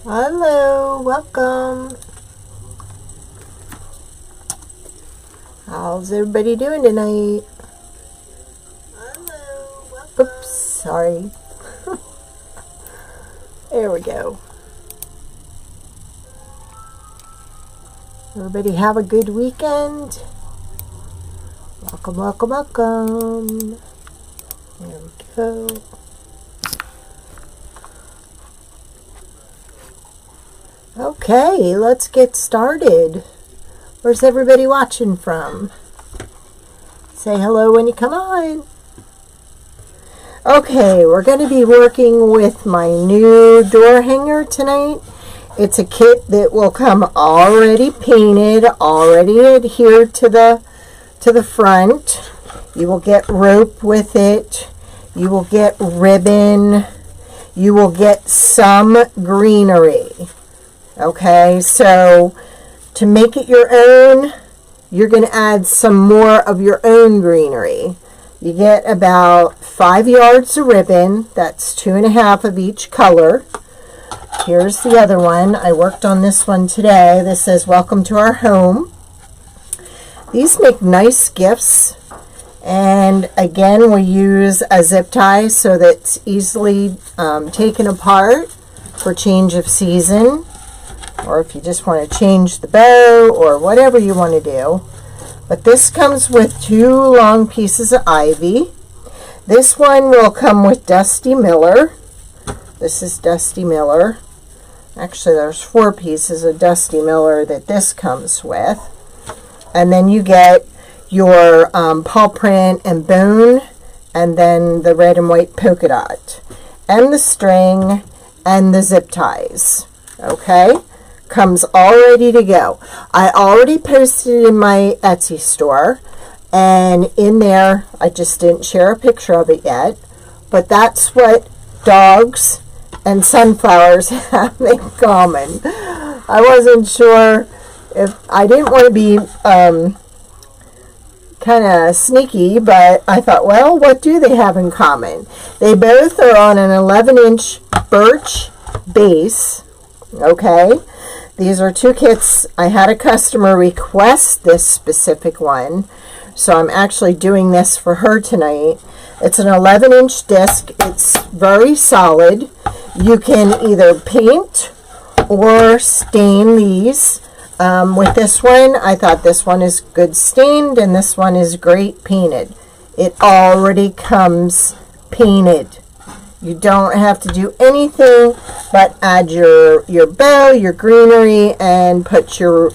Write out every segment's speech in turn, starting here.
Hello, welcome. How's everybody doing tonight? Hello, welcome. Oops, sorry. There we go. Everybody have a good weekend. Welcome, welcome, welcome. There we go. Okay, let's get started. Where's everybody watching from? Say hello when you come on. Okay, we're going to be working with my new door hanger tonight. It's a kit that will come already painted, already adhered to the front. You will get rope with it. You will get ribbon. You will get some greenery. Okay, so to make it your own, you're going to add some more of your own greenery. You get about 5 yards of ribbon. That's 2.5 of each color. Here's the other one. I worked on this one today. This says, "Welcome to our home." These make nice gifts. And again, we use a zip tie so that it's easily taken apart for change of season. Or if you just want to change the bow or whatever you want to do. But this comes with 2 long pieces of ivy. This one will come with Dusty Miller. This is Dusty Miller. Actually, there's 4 pieces of Dusty Miller that this comes with. And then you get your paw print and bone, and then the red and white polka dot, and the string, and the zip ties. Okay? Comes all ready to go. I already posted it in my Etsy store, and in there I just didn't share a picture of it yet, but that's what dogs and sunflowers have in common. I wasn't sure if I didn't want to be kind of sneaky, but I thought, well, what do they have in common? They both are on an 11-inch birch base. Okay, these are 2 kits. I had a customer request this specific one, so I'm actually doing this for her tonight. It's an 11-inch disc. It's very solid. You can either paint or stain these. With this one, I thought this one is good stained and this one is great painted. It already comes painted. You don't have to do anything but add your bow, your greenery, and put your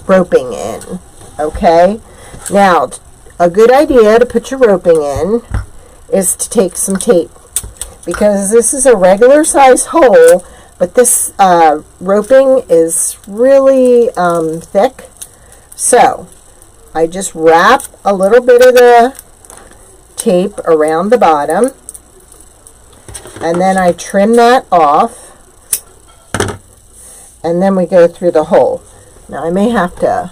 roping in. Okay? Now, a good idea to put your roping in is to take some tape, because this is a regular size hole, but this roping is really thick. So I just wrap a little bit of the tape around the bottom, and then I trim that off, and then we go through the hole. Now I may have to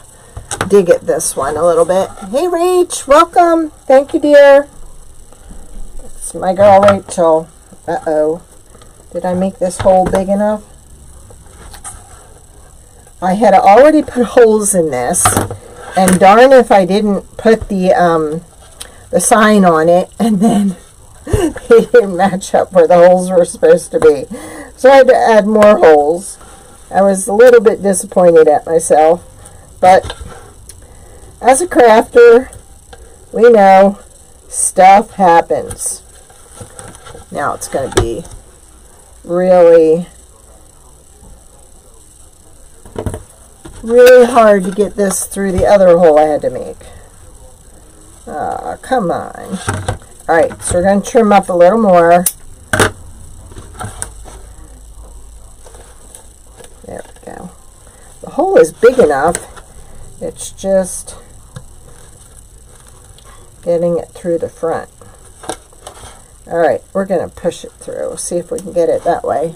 dig at this one a little bit. Hey Rach, welcome. Thank you, dear. It's my girl Rachel. Uh-oh. Did I make this hole big enough? I had already put holes in this, and darn if I didn't put the sign on it, and then they didn't match up where the holes were supposed to be. So I had to add more holes. I was a little bit disappointed at myself, but as a crafter, we know stuff happens. Now it's going to be really hard to get this through the other hole I had to make. Come on. Alright, so we're going to trim up a little more. There we go. The hole is big enough. It's just getting it through the front. Alright, we're going to push it through. See if we can get it that way.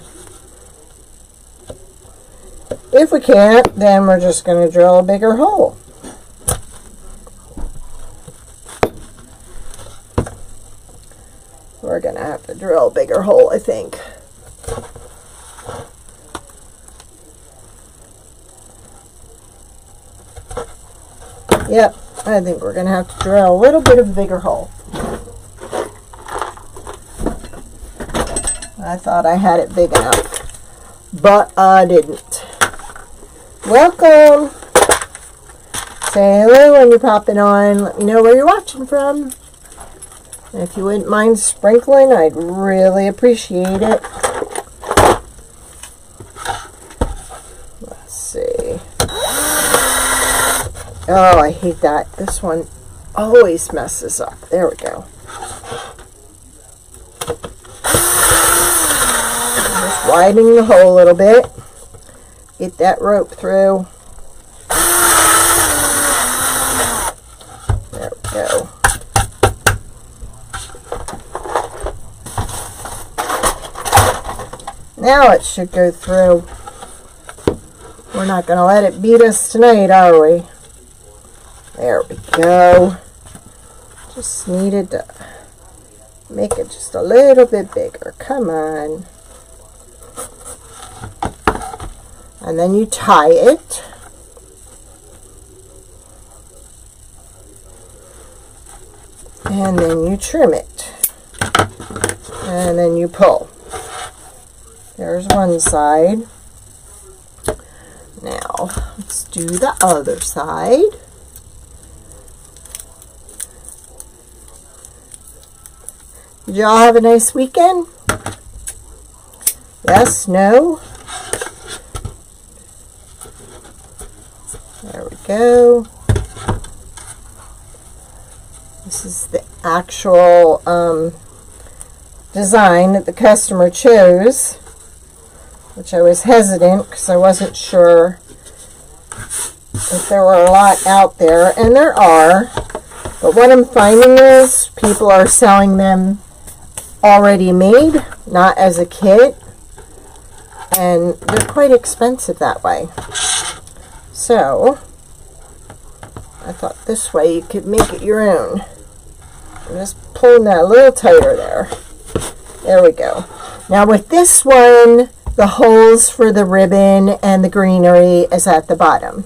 If we can't, then we're just going to drill a bigger hole. We're going to have to drill a bigger hole, I think. Yep, I think we're going to have to drill a little bit of a bigger hole. I thought I had it big enough, but I didn't. Welcome. Say hello when you're popping on. Let me know where you're watching from. And if you wouldn't mind sprinkling, I'd really appreciate it. Let's see. Oh, I hate that. This one always messes up. There we go. Just widening the hole a little bit. Get that rope through. There we go. Now it should go through. We're not going to let it beat us tonight, are we? There we go. Just needed to make it just a little bit bigger. Come on. And then you tie it. And then you trim it. And then you pull. There's one side. Now, let's do the other side. Did y'all have a nice weekend? Yes? No? There we go. This is the actual design that the customer chose, which I was hesitant because I wasn't sure if there were a lot out there, and there are, but what I'm finding is people are selling them already made, not as a kit, and they're quite expensive that way. So I thought this way you could make it your own. I'm just pulling that a little tighter there. There we go. Now with this one, the holes for the ribbon and the greenery is at the bottom.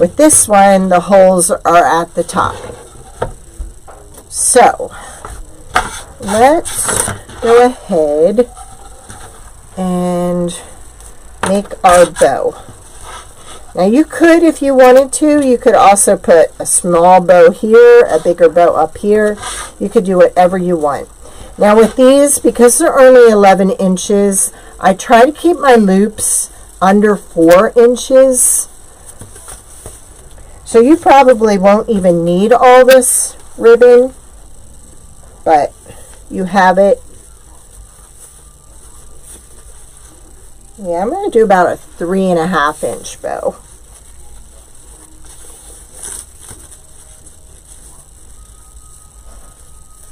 With this one, the holes are at the top. So let's go ahead and make our bow. Now you could, if you wanted to, you could also put a small bow here, a bigger bow up here. You could do whatever you want. Now with these, because they're only 11 inches, I try to keep my loops under 4 inches. So you probably won't even need all this ribbon, but you have it. Yeah, I'm going to do about a 3.5 inch bow.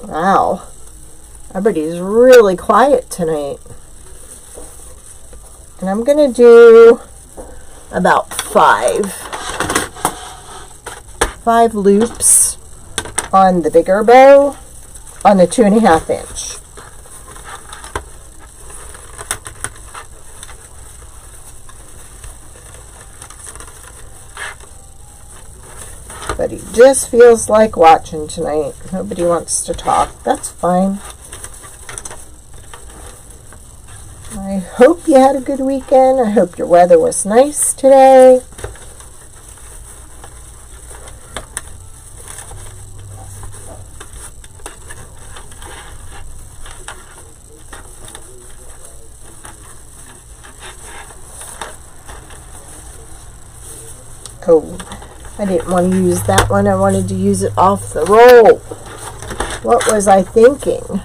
Wow, everybody's really quiet tonight. And I'm going to do about 5 loops on the bigger bow on the 2.5 inch. But he just feels like watching tonight. Nobody wants to talk. That's fine. I hope you had a good weekend. I hope your weather was nice today. Oh, I didn't want to use that one. I wanted to use it off the roll. What was I thinking?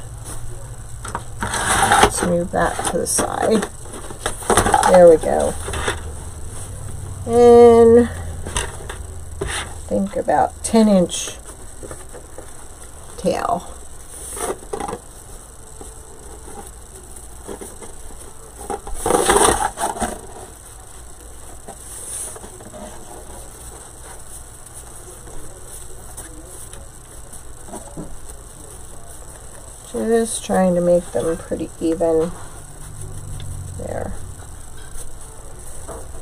Let's move that to the side. There we go. And I think about 10-inch tail. Just trying to make them pretty even there.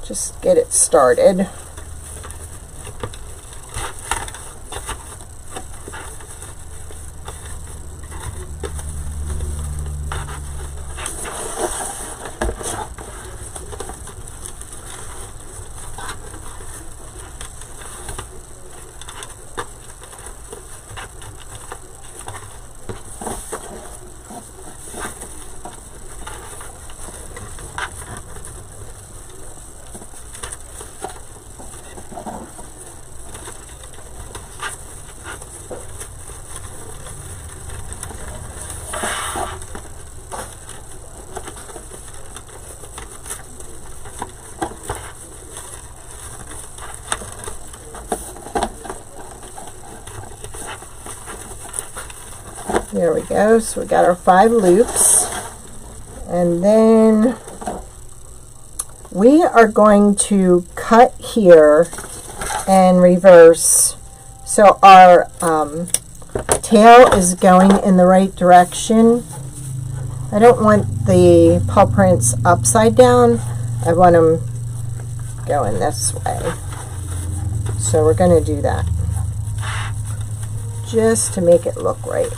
Just get it started. There we go. So we got our 5 loops. And then we are going to cut here and reverse. So our tail is going in the right direction. I don't want the paw prints upside down. I want them going this way. So we're going to do that just to make it look right.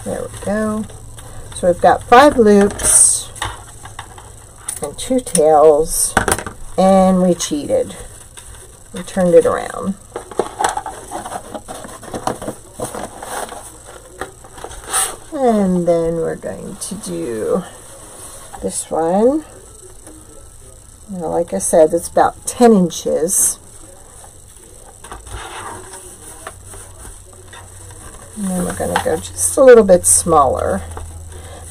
There we go. So we've got 5 loops and 2 tails, and we cheated. We turned it around. And then we're going to do this one. Now, like I said, it's about 10 inches. And then we're going to go just a little bit smaller.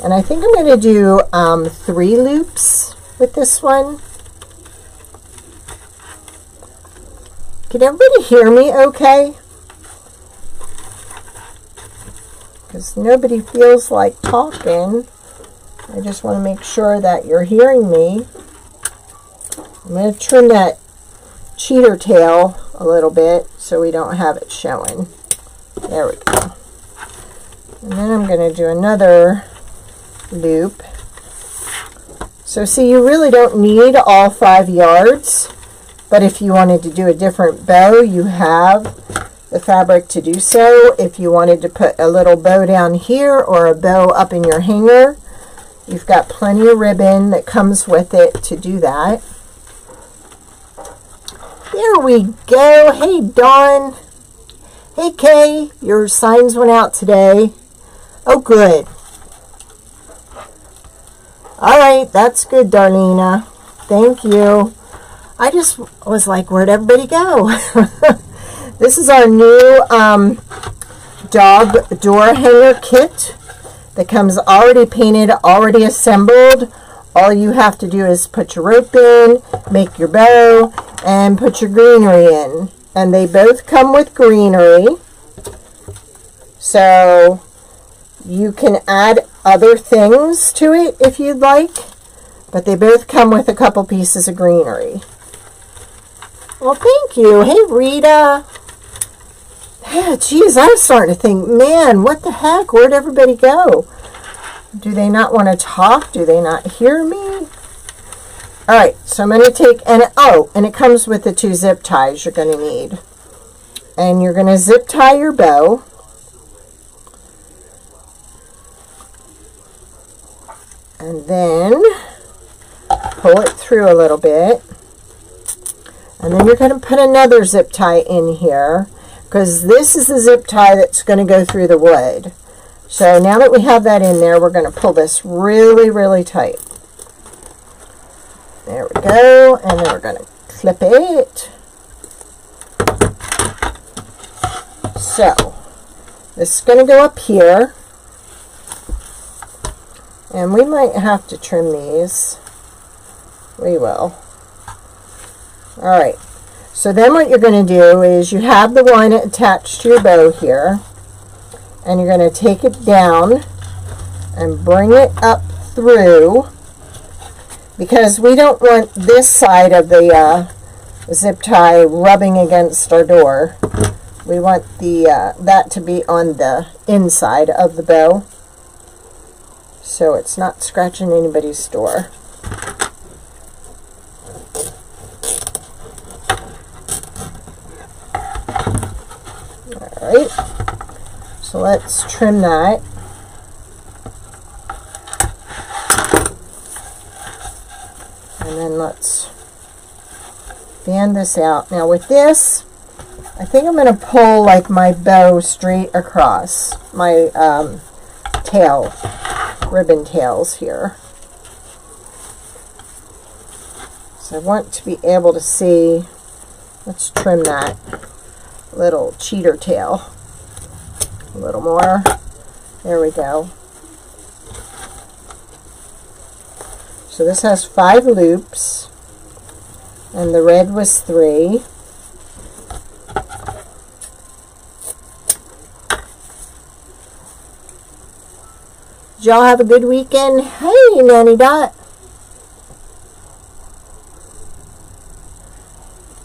And I think I'm going to do 3 loops with this one. Can everybody hear me okay? Because nobody feels like talking. I just want to make sure that you're hearing me. I'm going to trim that cheater tail a little bit so we don't have it showing. There we go. And then I'm going to do another loop. So see, you really don't need all 5 yards, but if you wanted to do a different bow, you have the fabric to do so. If you wanted to put a little bow down here or a bow up in your hanger, you've got plenty of ribbon that comes with it to do that. There we go. Hey, Dawn. Hey, Kay. Your signs went out today. Oh, good. All right. That's good, Darlena. Thank you. I just was like, where'd everybody go? This is our new dog door hanger kit that comes already painted, already assembled. All you have to do is put your rope in, make your bow, and put your greenery in. And they both come with greenery. So you can add other things to it if you'd like, but they both come with a couple pieces of greenery. Well, thank you. Hey, Rita. Geez, I'm starting to think, man, what the heck? Where'd everybody go? Do they not want to talk? Do they not hear me? All right, so I'm going to take, and it comes with the 2 zip ties you're going to need. And you're going to zip tie your bow. And then pull it through a little bit. And then you're going to put another zip tie in here, because this is the zip tie that's going to go through the wood. So now that we have that in there, we're going to pull this really, really tight. There we go. And then we're going to clip it. So this is going to go up here. And we might have to trim these. We will. All right. So then what you're going to do is you have the one attached to your bow here. And you're going to take it down and bring it up through, because we don't want this side of the zip tie rubbing against our door. We want the that to be on the inside of the bow, so it's not scratching anybody's door. All right. So let's trim that. And then let's band this out. Now with this, I think I'm going to pull like my bow straight across my tail, ribbon tails here. So I want to be able to see, let's trim that little cheater tail. A little more. There we go. So this has 5 loops, and the red was 3. Did y'all have a good weekend? Hey, Nanny Dot.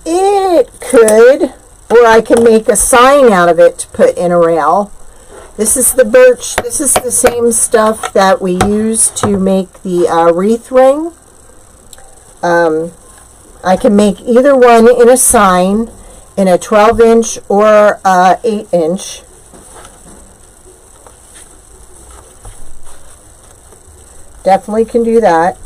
It could, or I can make a sign out of it to put in a rail. This is the birch. This is the same stuff that we use to make the wreath ring. I can make either one in a sign, in a 12-inch or 8-inch. Definitely can do that.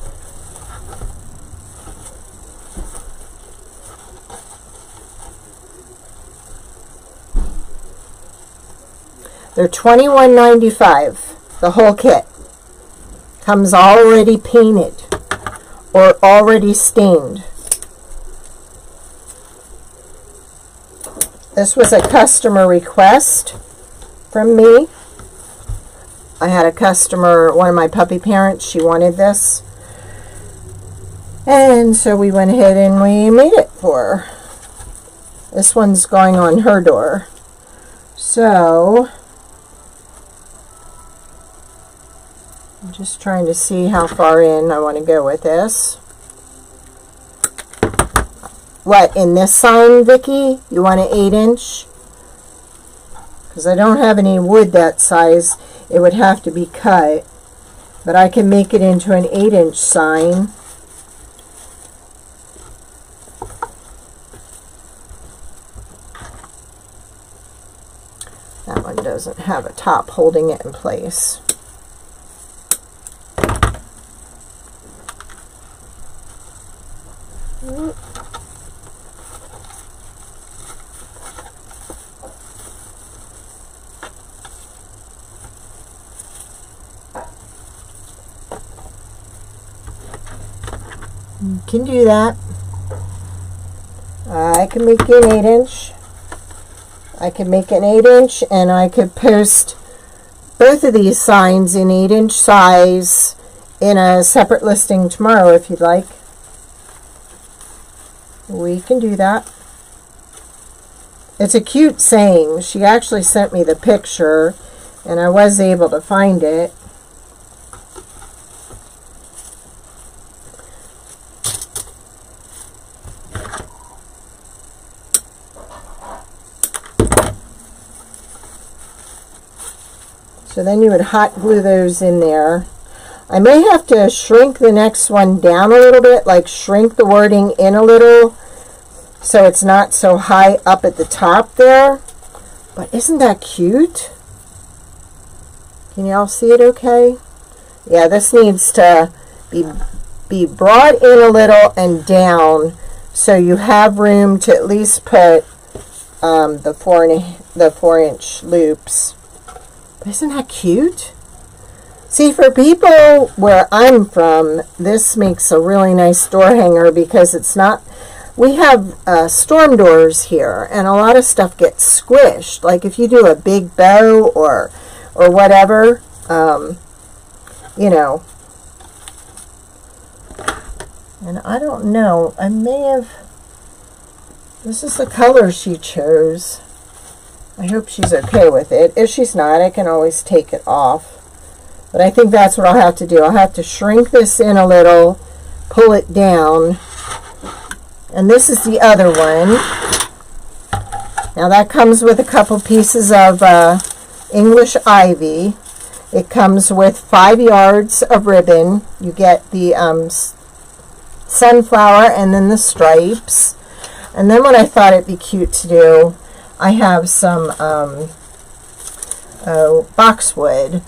They're $21.95, the whole kit. Comes already painted or already stained. This was a customer request from me. I had a customer, one of my puppy parents, she wanted this. And so we went ahead and we made it for her. This one's going on her door. So, I'm just trying to see how far in I want to go with this. What, in this sign, Vicki? You want an 8-inch? Because I don't have any wood that size. It would have to be cut. But I can make it into an 8-inch sign. That one doesn't have a top holding it in place. You can do that. I can make you an 8-inch. I can make an 8-inch, and I could post both of these signs in 8-inch size in a separate listing tomorrow if you'd like. We can do that. It's a cute saying. She actually sent me the picture, and I was able to find it. So then you would hot glue those in there. I may have to shrink the next one down a little bit, like shrink the wording in a little so it's not so high up at the top there. But isn't that cute? Can y'all see it okay? Yeah, this needs to be brought in a little and down so you have room to at least put the 4-inch loops. Isn't that cute? See, for people where I'm from, this makes a really nice door hanger because it's not, we have storm doors here, and a lot of stuff gets squished. Like if you do a big bow or whatever, you know. And I don't know, I may have, this is the color she chose. I hope she's okay with it. If she's not, I can always take it off. But I think that's what I'll have to do. I'll have to shrink this in a little, pull it down. And this is the other one. Now that comes with a couple pieces of English ivy. It comes with 5 yards of ribbon. You get the sunflower and then the stripes. And then what I thought it'd be cute to do, I have some boxwood.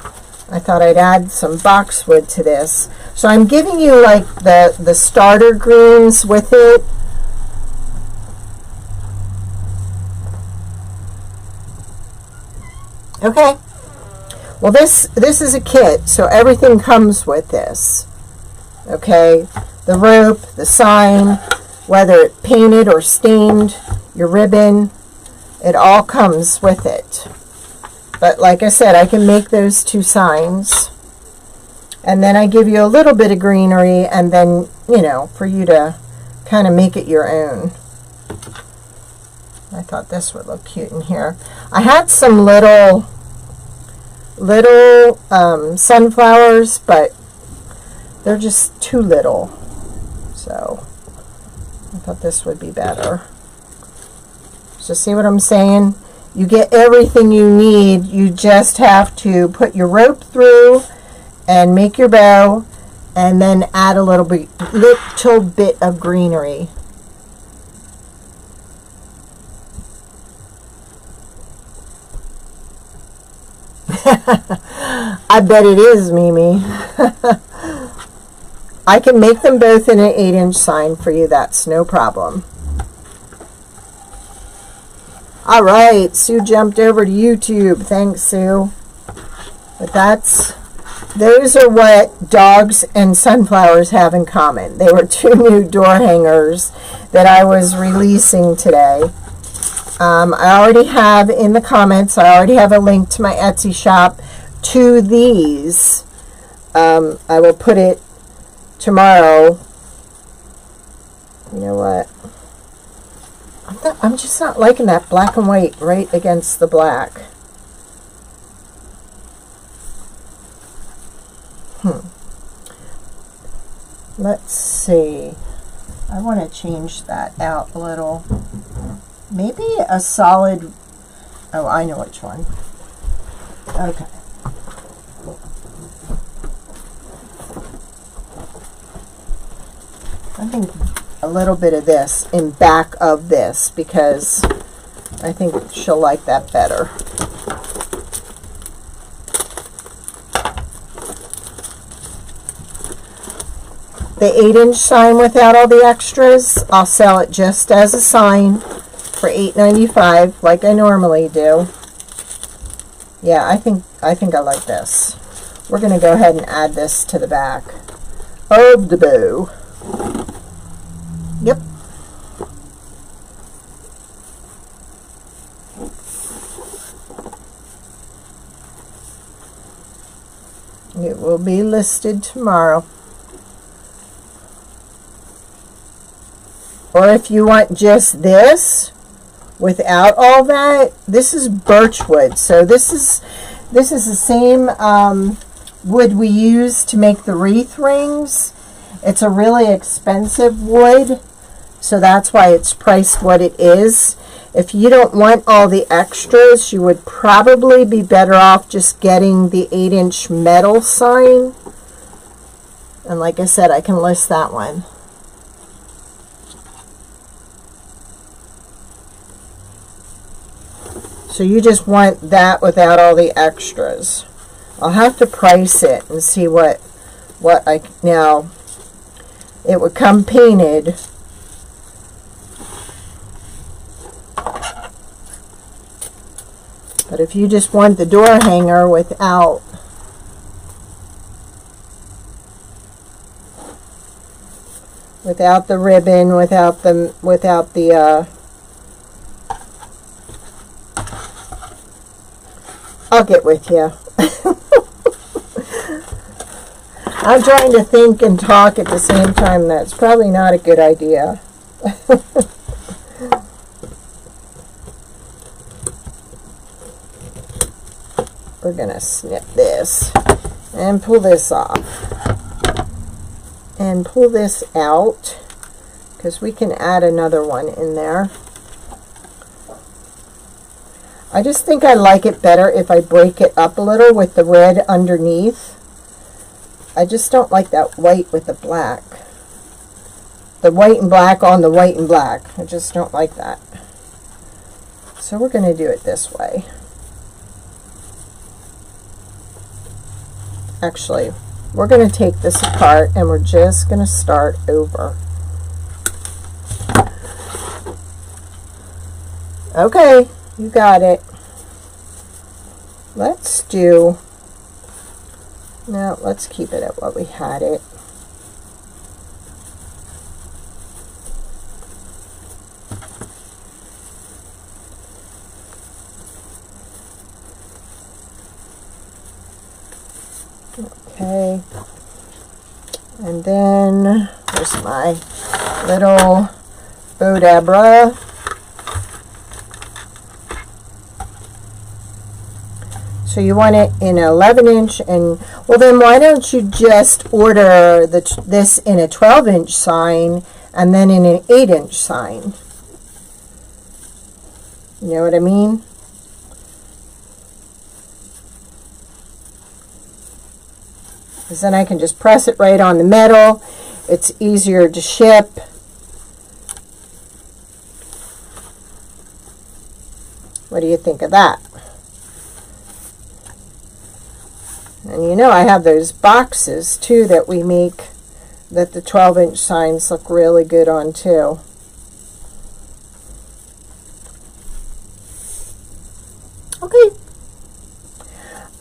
I thought I'd add some boxwood to this. So I'm giving you like the starter greens with it. Okay. Well, this is a kit, so everything comes with this. Okay. The rope, the sign, whether it painted or stained, your ribbon, it all comes with it. But like I said, I can make those 2 signs. And then I give you a little bit of greenery, and then, you know, for you to kind of make it your own. I thought this would look cute in here. I had some little little sunflowers, but they're just too little. So I thought this would be better. So see what I'm saying? You get everything you need. You just have to put your rope through and make your bow, and then add a little bit of greenery. I bet it is, Mimi. I can make them both in an 8-inch sign for you. That's no problem. All right, Sue jumped over to YouTube. Thanks, Sue. But those are what dogs and sunflowers have in common. They were 2 new door hangers that I was releasing today. I already have in the comments, I already have a link to my Etsy shop to these. I will put it tomorrow. You know what? I'm just not liking that black and white right against the black. Let's see. I want to change that out a little. Maybe a solid, oh, I know which one. Okay. I think a little bit of this in back of this, because I think she'll like that better. The 8-inch sign without all the extras, I'll sell it just as a sign for $8.95, like I normally do. Yeah, I think I like this. We're going to go ahead and add this to the back of the bow. Yep. It will be listed tomorrow. Or if you want just this without all that, this is birch wood. So this is the same wood we use to make the wreath rings. It's a really expensive wood, so that's why it's priced what it is. If you don't want all the extras, you would probably be better off just getting the 8-inch metal sign. And like I said, I can list that one. So you just want that without all the extras. I'll have to price it and see what now it would come painted. But if you just want the door hanger without the ribbon, without the I'll get with you. I'm trying to think and talk at the same time. That's probably not a good idea. We're going to snip this and pull this off. And pull this out, because we can add another one in there. I just think I like it better if I break it up a little with the red underneath. I just don't like that white with the black. The white and black on the white and black. I just don't like that. So we're going to do it this way. Actually, we're going to take this apart and we're just going to start over. Okay, you got it. Let's do, now let's keep it at what we had it. Okay, and then there's my little Bodabra. So you want it in 11-inch, and well, then why don't you just order this in a 12-inch sign and then in an 8-inch sign? You know what I mean? Because then I can just press it right on the metal. It's easier to ship. What do you think of that? And you know I have those boxes too that we make that the 12-inch signs look really good on too. Okay.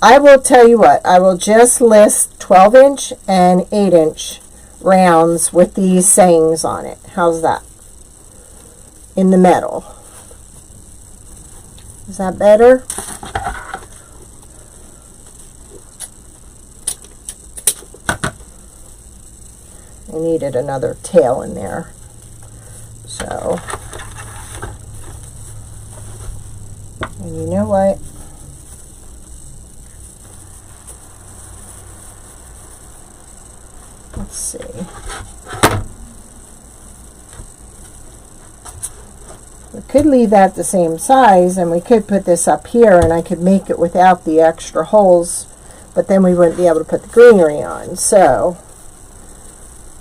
I will tell you what, I will just list 12-inch and 8-inch rounds with these sayings on it. How's that? In the metal. Is that better? I needed another tail in there. So, and you know what? Let's see. We could leave that the same size, and we could put this up here, and I could make it without the extra holes, but then we wouldn't be able to put the greenery on. So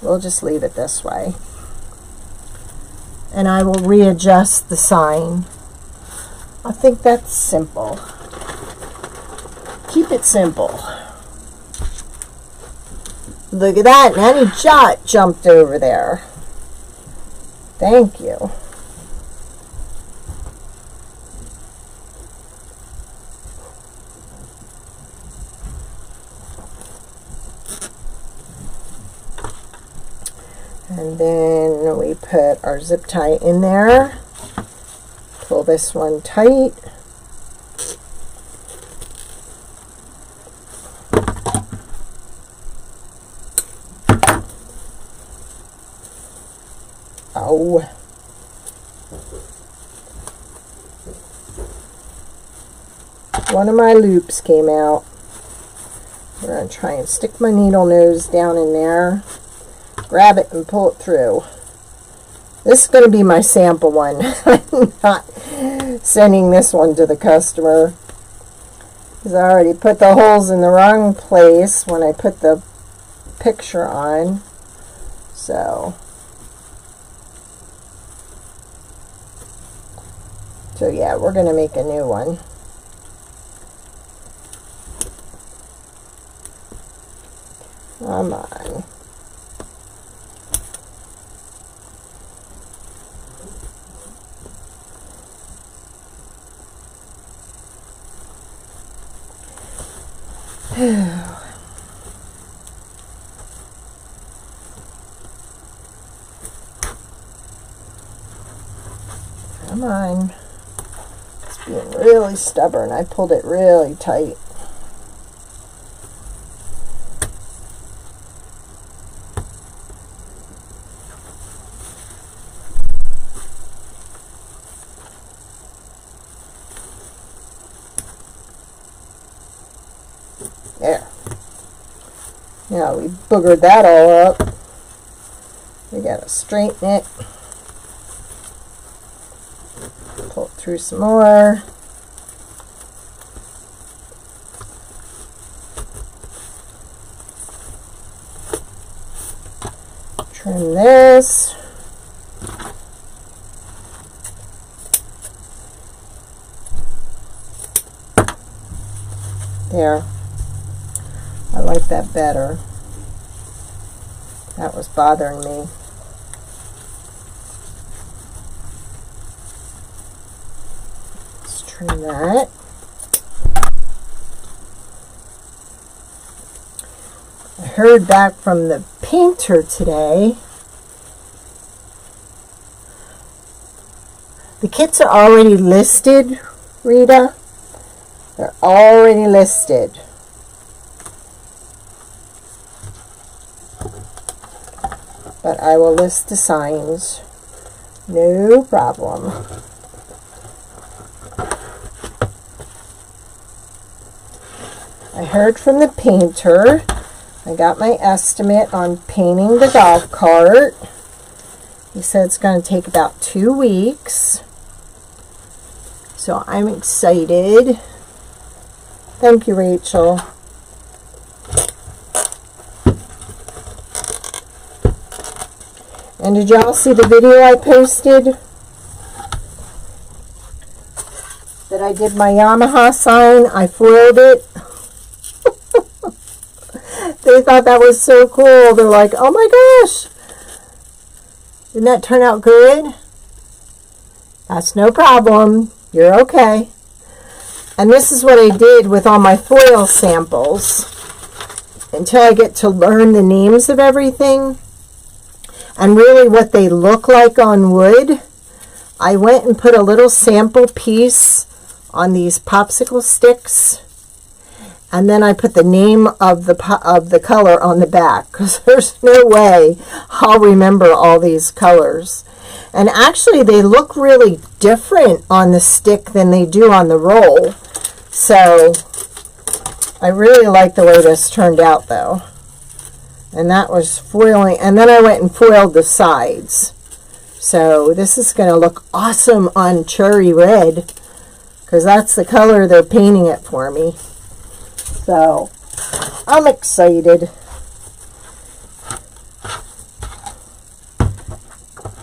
we'll just leave it this way. And I will readjust the sign. I think that's simple. Keep it simple. Look at that. Nanny Jot jumped over there. Thank you. And then we put our zip tie in there. Pull this one tight. Oh. One of my loops came out. I'm going to try and stick my needle nose down in there. Grab it and pull it through. This is going to be my sample one. I'm not sending this one to the customer, because I already put the holes in the wrong place when I put the picture on. So yeah, we're going to make a new one. Come on. Come on. It's being really stubborn. I pulled it really tight. There. Now we boogered that all up. We gotta straighten it. Pull it through some more. Trim this. There. I like that better. That was bothering me. Let's trim that. I heard back from the painter today. The kits are already listed, Rita. They're already listed. But I will list the signs. No problem. I heard from the painter. I got my estimate on painting the golf cart. He said it's going to take about 2 weeks. So I'm excited. Thank you, Rachel. And did y'all see the video I posted? That I did my Yamaha sign. I foiled it. They thought that was so cool. They're like, oh my gosh. Didn't that turn out good? That's no problem. You're okay. And this is what I did with all my foil samples. Until I get to learn the names of everything. And really what they look like on wood. I went and put a little sample piece on these popsicle sticks. And then I put the name of the color on the back, because there's no way I'll remember all these colors. And actually they look really different on the stick than they do on the roll. So I really like the way this turned out though. And that was foiling, and then I went and foiled the sides. So this is going to look awesome on cherry red, because that's the color they're painting it for me. So, I'm excited.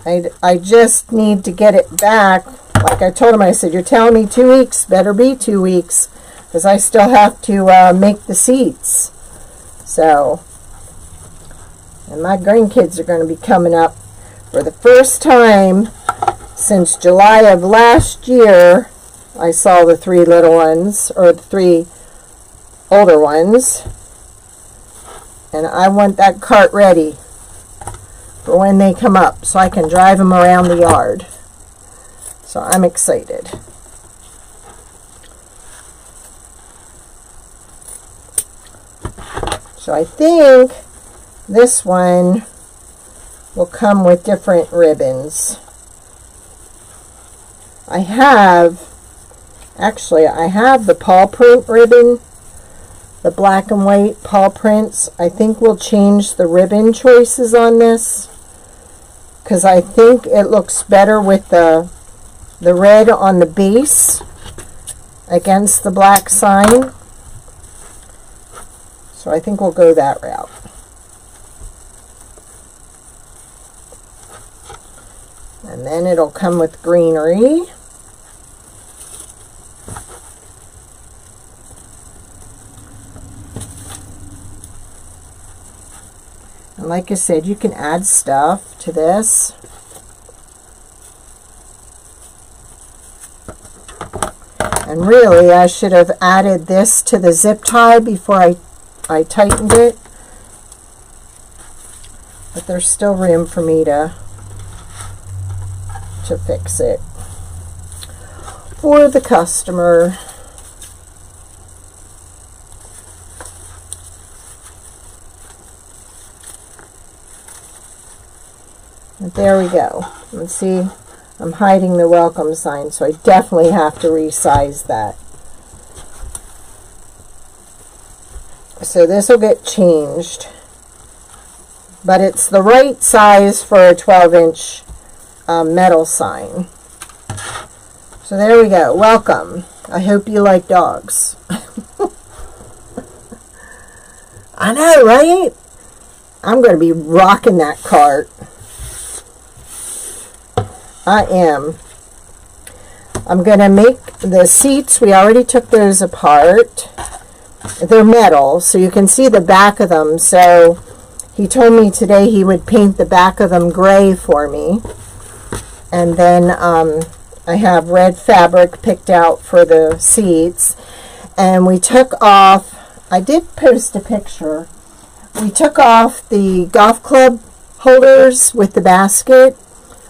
I just need to get it back. Like I told him, I said, you're telling me 2 weeks. Better be 2 weeks. Because I still have to make the seats. So, and my grandkids are going to be coming up for the first time since July of last year. I saw the 3 little ones, or the 3 older ones, and I want that cart ready for when they come up so I can drive them around the yard. So I'm excited. So I think this one will come with different ribbons. I have the paw print ribbon. The black and white paw prints. I think we'll change the ribbon choices on this, because I think it looks better with the red on the base against the black sign. So I think we'll go that route. And then it'll come with greenery. And like I said, you can add stuff to this. And really, I should have added this to the zip tie before I tightened it. But there's still room for me to fix it for the customer. But there we go. And see, I'm hiding the welcome sign, so I definitely have to resize that. So this will get changed. But it's the right size for a 12-inch metal sign. So there we go. Welcome. I hope you like dogs. I know, right? I'm going to be rocking that cart. I am. I'm going to make the seats. We already took those apart. They're metal, so you can see the back of them. So he told me today he would paint the back of them gray for me. And then I have red fabric picked out for the seats. And we took off, I did post a picture. We took off the golf club holders with the basket.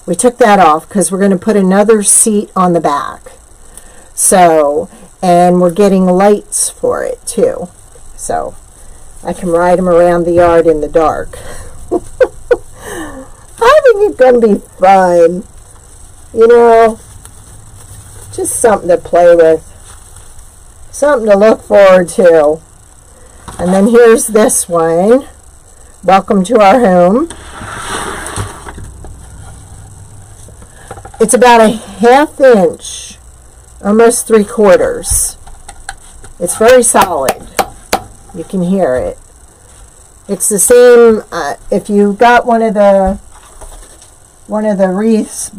We took that off because we're going to put another seat on the back. So, and we're getting lights for it too. So, I can ride them around the yard in the dark. I think it's going to be fun. You know, just something to play with. Something to look forward to. And then here's this one. Welcome to our home. It's about a 1/2 inch, almost 3/4. It's very solid. You can hear it. It's the same, if you got one of the wreath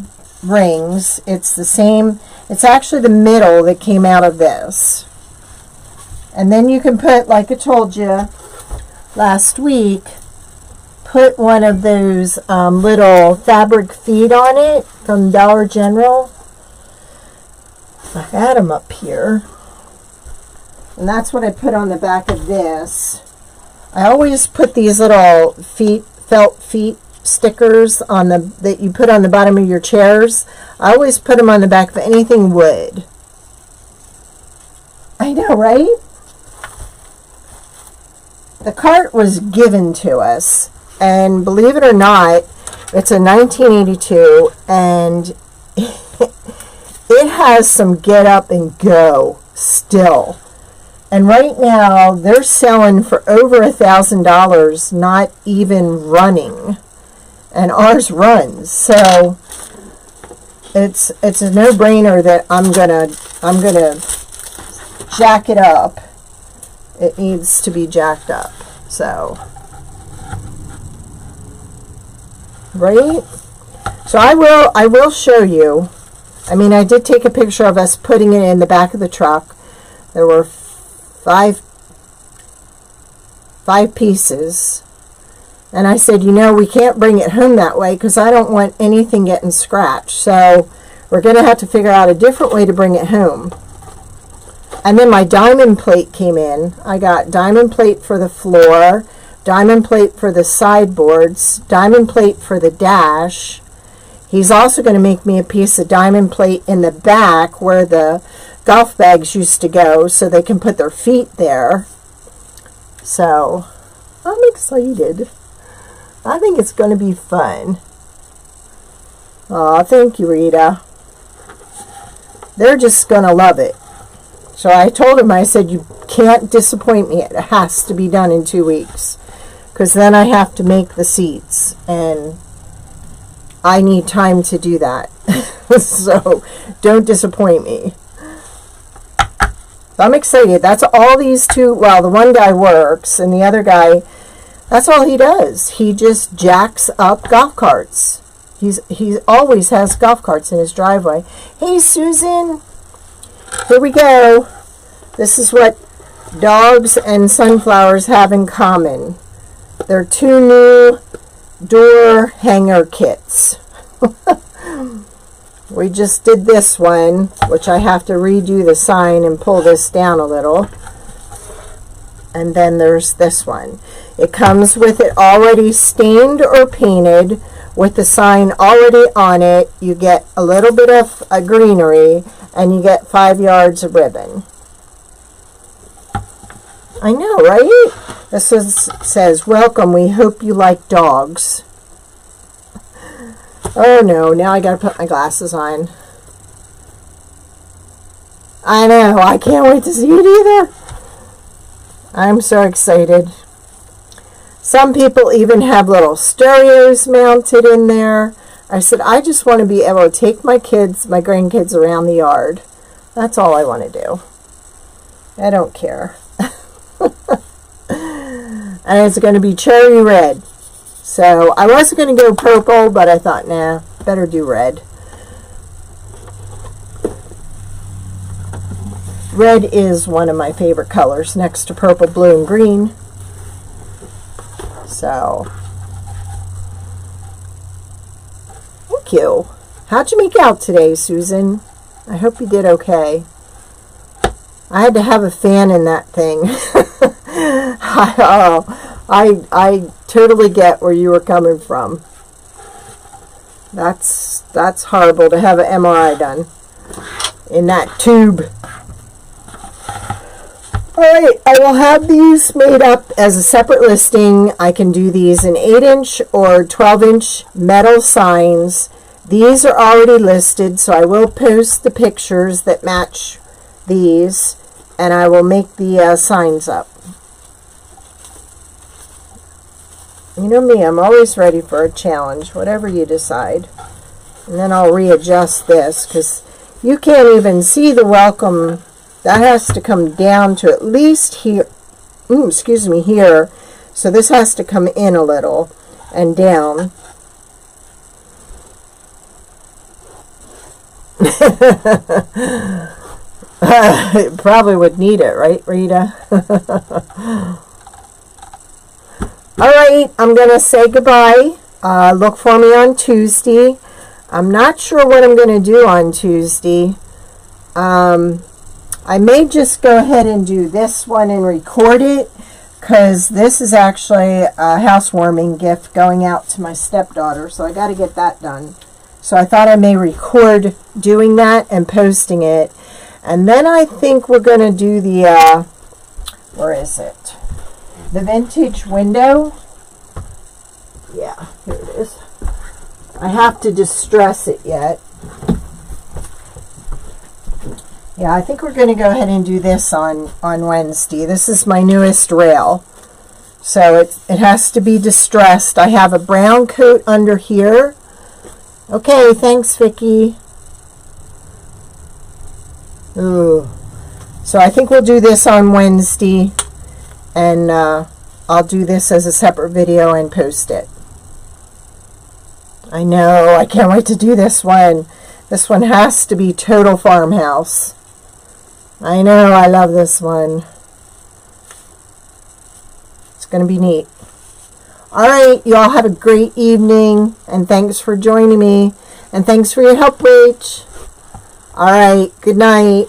rings, it's the same. It's actually the middle that came out of this. And then you can put, like I told you last week, put one of those little fabric feet on it from Dollar General. I had them up here. And that's what I put on the back of this. I always put these little felt feet stickers on that you put on the bottom of your chairs. I always put them on the back of anything wood. I know, right? The cart was given to us, and believe it or not, it's a 1982, and it has some get up and go still. And right now, they're selling for over $1,000, not even running. And ours runs, so it's a no-brainer that I'm gonna jack it up. It needs to be jacked up. So, right? So I will show you. I mean, I did take a picture of us putting it in the back of the truck. There were five pieces. And I said, you know, we can't bring it home that way because I don't want anything getting scratched. So we're going to have to figure out a different way to bring it home. And then my diamond plate came in. I got diamond plate for the floor, diamond plate for the sideboards, diamond plate for the dash. He's also going to make me a piece of diamond plate in the back where the golf bags used to go so they can put their feet there. So I'm excited. I think it's going to be fun. Oh, thank you, Rita. They're just going to love it. So I told him, I said, you can't disappoint me. It has to be done in 2 weeks. Because then I have to make the seats. And I need time to do that. So don't disappoint me. I'm excited. That's all these two, well, the one guy works and the other guy, that's all he does. He just jacks up golf carts. He always has golf carts in his driveway. Hey, Susan, here we go. This is what dogs and sunflowers have in common. They're 2 new door hanger kits. We just did this one, which I have to redo the sign and pull this down a little. And then there's this one. It comes with it already stained or painted with the sign already on it. You get a little bit of a greenery and you get 5 yards of ribbon. I know, right? This says, welcome, we hope you like dogs. Oh no, now I gotta put my glasses on. I know, I can't wait to see it either. I'm so excited. Some people even have little stereos mounted in there. I said, I just want to be able to take my kids, my grandkids around the yard. That's all I want to do. I don't care. And it's going to be cherry red. So I wasn't going to go purple, but I thought, nah, better do red. Red is one of my favorite colors next to purple, blue, and green. So, thank you. How'd you make out today, Susan? I hope you did okay. I had to have a fan in that thing. I totally get where you were coming from. That's horrible to have an MRI done in that tube. Alright, I will have these made up as a separate listing. I can do these in 8-inch or 12-inch metal signs. These are already listed, so I will post the pictures that match these, and I will make the signs up. You know me, I'm always ready for a challenge, whatever you decide. And then I'll readjust this, because you can't even see the welcome. That has to come down to at least here. Excuse me, here. So this has to come in a little and down. It probably would need it, right, Rita? All right, I'm going to say goodbye. Look for me on Tuesday. I'm not sure what I'm going to do on Tuesday. I may just go ahead and do this one and record it, because this is actually a housewarming gift going out to my stepdaughter, so I got to get that done. So I thought I may record doing that and posting it. And then I think we're going to do the, where is it? The vintage window. Yeah, here it is. I have to distress it yet. Yeah, I think we're going to go ahead and do this on Wednesday. This is my newest rail. So it has to be distressed. I have a brown coat under here. Okay, thanks, Vicki. Ooh. So I think we'll do this on Wednesday. And I'll do this as a separate video and post it. I know, I can't wait to do this one. This one has to be total farmhouse. I know, I love this one. It's going to be neat. All right, you all have a great evening, and thanks for joining me, and thanks for your help, Rach. All right, good night.